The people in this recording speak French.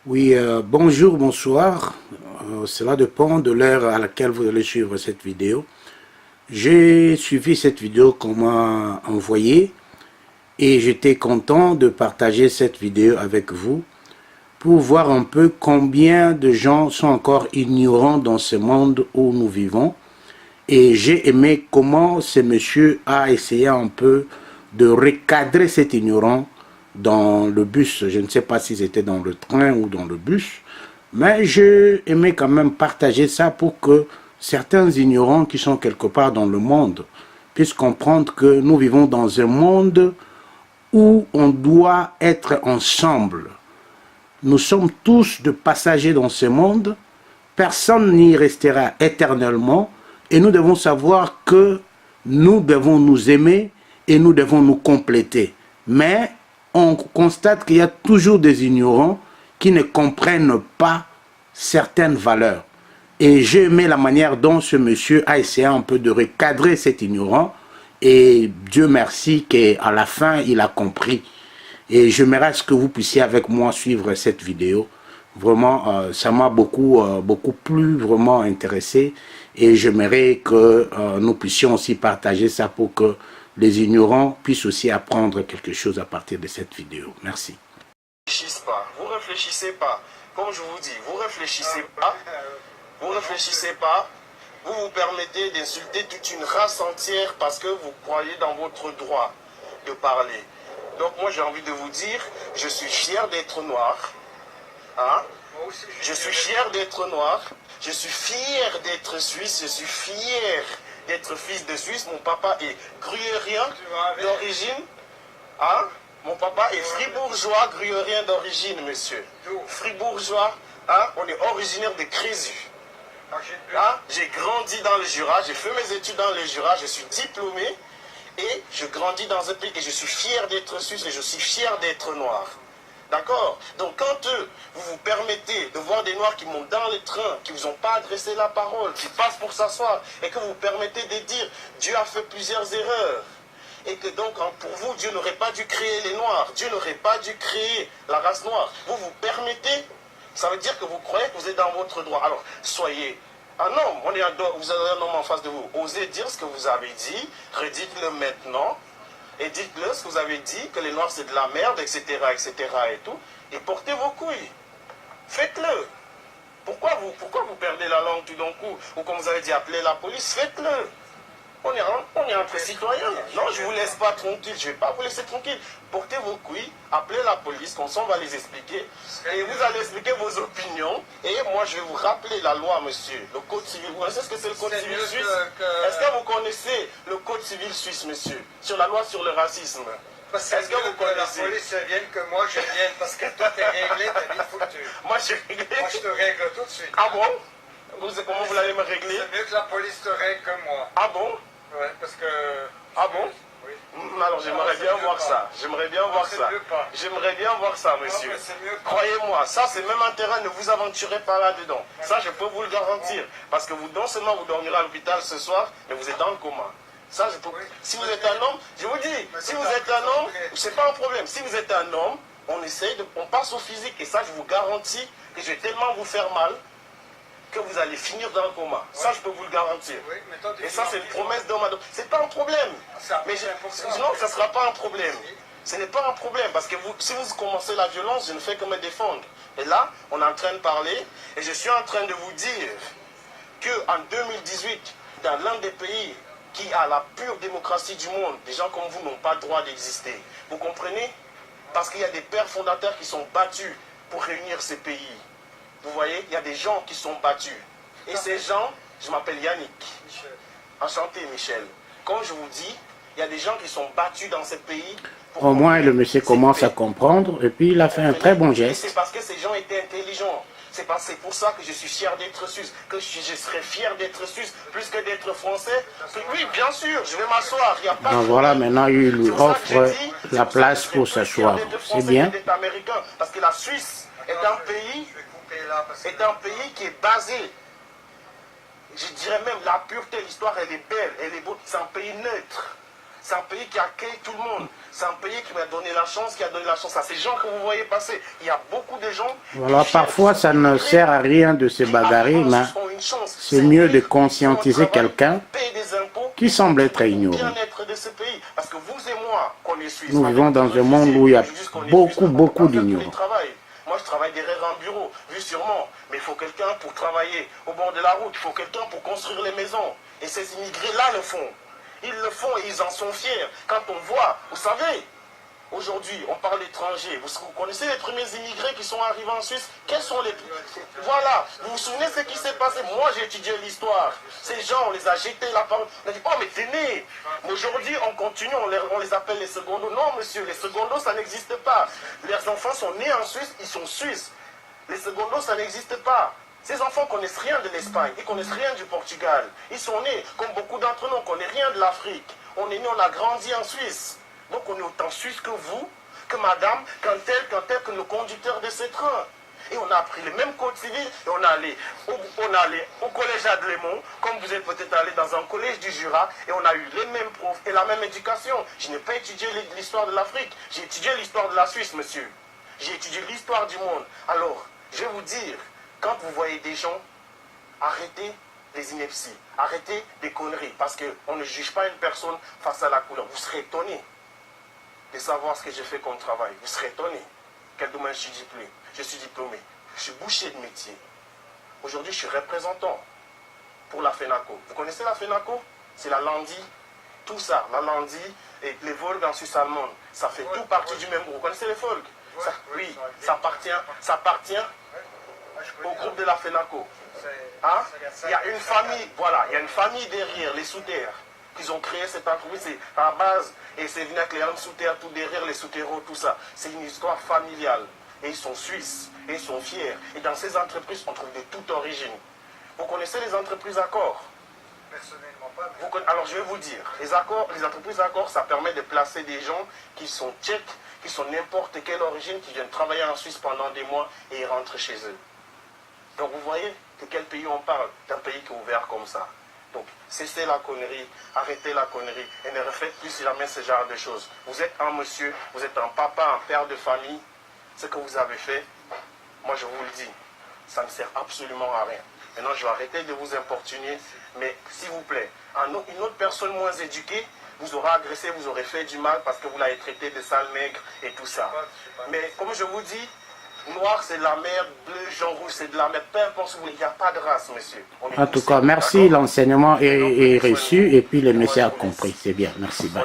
Oui, bonjour, bonsoir. Cela dépend de l'heure à laquelle vous allez suivre cette vidéo. J'ai suivi cette vidéo qu'on m'a envoyée et j'étais content de partager cette vidéo avec vous pour voir un peu combien de gens sont encore ignorants dans ce monde où nous vivons. Et j'ai aimé comment ce monsieur a essayé un peu de recadrer cet ignorant dans le bus. Je ne sais pas si c'était dans le train ou dans le bus, mais j'ai aimé quand même partager ça pour que certains ignorants qui sont quelque part dans le monde puissent comprendre que nous vivons dans un monde où on doit être ensemble. Nous sommes tous de passagers dans ce monde. Personne n'y restera éternellement. Et nous devons savoir que nous devons nous aimer et nous devons nous compléter. Mais on constate qu'il y a toujours des ignorants qui ne comprennent pas certaines valeurs. Et j'ai aimé la manière dont ce monsieur a essayé un peu de recadrer cet ignorant. Et Dieu merci qu'à la fin, il a compris. Et j'aimerais que vous puissiez avec moi suivre cette vidéo. Vraiment, ça m'a beaucoup plus vraiment intéressé. Et j'aimerais que nous puissions aussi partager ça pour que les ignorants puissent aussi apprendre quelque chose à partir de cette vidéo. Merci. Vous réfléchissez pas. Comme je vous dis, vous réfléchissez pas. Vous réfléchissez pas. Vous vous permettez d'insulter toute une race entière parce que vous croyez dans votre droit de parler. Donc moi j'ai envie de vous dire, je suis fier d'être noir. Hein? Je suis fier d'être noir. Je suis fier d'être suisse. Je suis fier d'être fils de Suisse. Mon papa est gruyérien d'origine. Hein? Mon papa est fribourgeois, gruyérien d'origine, monsieur. Fribourgeois, hein? On est originaire de Crézu. Hein? J'ai grandi dans le Jura, j'ai fait mes études dans le Jura, je suis diplômé et je grandis dans un pays et je suis fier d'être suisse et je suis fier d'être noir. D'accord? Donc quand vous vous permettez de voir des noirs qui montent dans le train, qui ne vous ont pas adressé la parole, qui passent pour s'asseoir et que vous vous permettez de dire Dieu a fait plusieurs erreurs. Et que donc, pour vous, Dieu n'aurait pas dû créer les Noirs. Dieu n'aurait pas dû créer la race noire. Vous vous permettez, ça veut dire que vous croyez que vous êtes dans votre droit. Alors, soyez un homme. Vous avez un homme en face de vous. Osez dire ce que vous avez dit. Redites-le maintenant. Et dites-le ce que vous avez dit, que les Noirs c'est de la merde, etc., etc. et tout. Et portez vos couilles. Faites-le. Pourquoi vous perdez la langue tout d'un coup? Ou comme vous avez dit, appelez la police. Faites-le. On est entre citoyens. Non, je ne vous laisse pas tranquille. Je ne vais pas vous laisser tranquille. Portez vos couilles, appelez la police, comme ça on va les expliquer. Et vous allez expliquer vos opinions. Et moi, je vais vous rappeler la loi, monsieur. Le code civil. Vous connaissez ce que c'est le code civil suisse? Est-ce que vous connaissez le code civil suisse, monsieur? Sur la loi sur le racisme. Est-ce que vous connaissez? La police vienne que moi je vienne parce que tout est réglé, ta vie foutue. Moi, je réglé. Moi, je te règle tout de suite. Ah bon? Comment vous allez me régler? C'est mieux que la police te règle que moi. Ah bon? Ouais, parce que... Ah bon? Oui. Alors j'aimerais bien voir ça. J'aimerais bien voir ça. J'aimerais bien voir ça, monsieur. Croyez-moi, ça c'est même un terrain, ne vous aventurez pas là-dedans. Ça je peux vous le garantir. Parce que vous, non seulement vous dormirez à l'hôpital ce soir, mais vous êtes dans le coma. Ça, je peux... Si vous êtes un homme, je vous dis, si vous êtes un homme, c'est pas un problème. Si vous êtes un homme, on passe au physique. Et ça, je vous garantis que je vais tellement vous faire mal que vous allez finir dans le coma. Ça, je peux vous le garantir. Et ça, c'est une promesse d'homme à homme. C'est pas un problème. Mais non, ça ne sera pas un problème. Ce n'est pas un problème, parce que si vous commencez la violence, je ne fais que me défendre. Et là, on est en train de parler, et je suis en train de vous dire qu'en 2018, dans l'un des pays qui a la pure démocratie du monde, des gens comme vous n'ont pas le droit d'exister. Vous comprenez? Parce qu'il y a des pères fondateurs qui sont battus pour réunir ces pays. Vous voyez, il y a des gens qui sont battus. Et ces gens, je m'appelle Yannick. Enchanté, Michel. Comme je vous dis, il y a des gens qui sont battus dans ce pays. Au moins, le monsieur commence à comprendre et puis il a fait un très bon geste. C'est parce que ces gens étaient intelligents. C'est pour ça que je suis fier d'être suisse, que je serais fier d'être suisse plus que d'être français. Oui, bien sûr, je vais m'asseoir. Donc voilà, maintenant il lui offre la place pour s'asseoir. C'est bien. Américain, parce que la Suisse est un pays qui est basé, je dirais même la pureté, l'histoire elle est belle, elle est beau, c'est un pays neutre. C'est un pays qui accueille tout le monde. C'est un pays qui m'a donné la chance, qui a donné la chance à ces gens que vous voyez passer. Il y a beaucoup de gens... Voilà, parfois ça ne sert à rien de se bagarrer, mais c'est mieux de conscientiser quelqu'un qui semble être ignorant. Parce que vous et moi, qu'on est Suisse, nous vivons dans un monde où il y a beaucoup d'ignorants. Moi, je travaille derrière un bureau, vu sûrement. Mais il faut quelqu'un pour travailler au bord de la route. Il faut quelqu'un pour construire les maisons. Et ces immigrés-là le font. Ils le font et ils en sont fiers. Quand on voit, vous savez, aujourd'hui, on parle d'étrangers. Vous connaissez les premiers immigrés qui sont arrivés en Suisse? Quels sont les... Voilà, vous vous souvenez de ce qui s'est passé? Moi, j'ai étudié l'histoire. Ces gens, on les a jetés là. On a dit, oh, mais t'es né. Aujourd'hui, on continue, on les appelle les secondos. Non, monsieur, les secondos, ça n'existe pas. Leurs enfants sont nés en Suisse, ils sont suisses. Les secondos, ça n'existe pas. Ces enfants connaissent rien de l'Espagne, ils connaissent rien du Portugal. Ils sont nés, comme beaucoup d'entre nous, on ne connaît rien de l'Afrique. On est né, on a grandi en Suisse. Donc on est autant suisse que vous, que madame, qu'un tel, que le conducteur de ces trains. Et on a appris les mêmes codes civils, et on est allé au collège Adlémont, comme vous êtes peut-être allé dans un collège du Jura, et on a eu les mêmes profs et la même éducation. Je n'ai pas étudié l'histoire de l'Afrique, j'ai étudié l'histoire de la Suisse, monsieur. J'ai étudié l'histoire du monde. Alors, je vais vous dire, quand vous voyez des gens, arrêtez les inepties, arrêtez des conneries, parce qu'on ne juge pas une personne face à la couleur. Vous serez étonné de savoir ce que j'ai fait comme travail. Vous serez étonné. Quel domaine je suis diplômé. Je suis boucher de métier. Aujourd'hui, je suis représentant pour la FENACO. Vous connaissez la FENACO? C'est la Landi. Tout ça, la Landi et les Volgues en Suisse allemande. Ça fait tout partie du même groupe. Vous connaissez les Volgues? Oui, ça appartient au groupe de la FENACO. Hein? Il y a une famille, voilà, il y a une famille derrière, les sous-terres, qui ont créé cette entreprise, c'est à la base, et c'est venu avec les hommes sous-terres, tout derrière, les sous-terreaux, tout ça. C'est une histoire familiale. Et ils sont suisses, et ils sont fiers. Et dans ces entreprises, on trouve de toute origine. Vous connaissez les entreprises accords? Personnellement pas. Alors je vais vous dire, les entreprises accords, ça permet de placer des gens qui sont tchèques, qui sont n'importe quelle origine, qui viennent travailler en Suisse pendant des mois et ils rentrent chez eux. Donc vous voyez de quel pays on parle? D'un pays qui est ouvert comme ça. Donc cessez la connerie, arrêtez la connerie et ne refaites plus jamais ce genre de choses. Vous êtes un monsieur, vous êtes un papa, un père de famille. Ce que vous avez fait, moi je vous le dis, ça ne sert absolument à rien. Maintenant je vais arrêter de vous importuner, mais s'il vous plaît, une autre personne moins éduquée vous aura agressé, vous aurez fait du mal parce que vous l'avez traité de sale nègre et tout ça. Mais comme je vous dis, noir c'est de la mer, bleu, jaune, rouge c'est de la mer, peu importe ce que vous voulez, il n'y a pas de race, monsieur. En tout cas, merci, l'enseignement est reçu et puis le messieurs a compris, c'est bien, merci. Bye.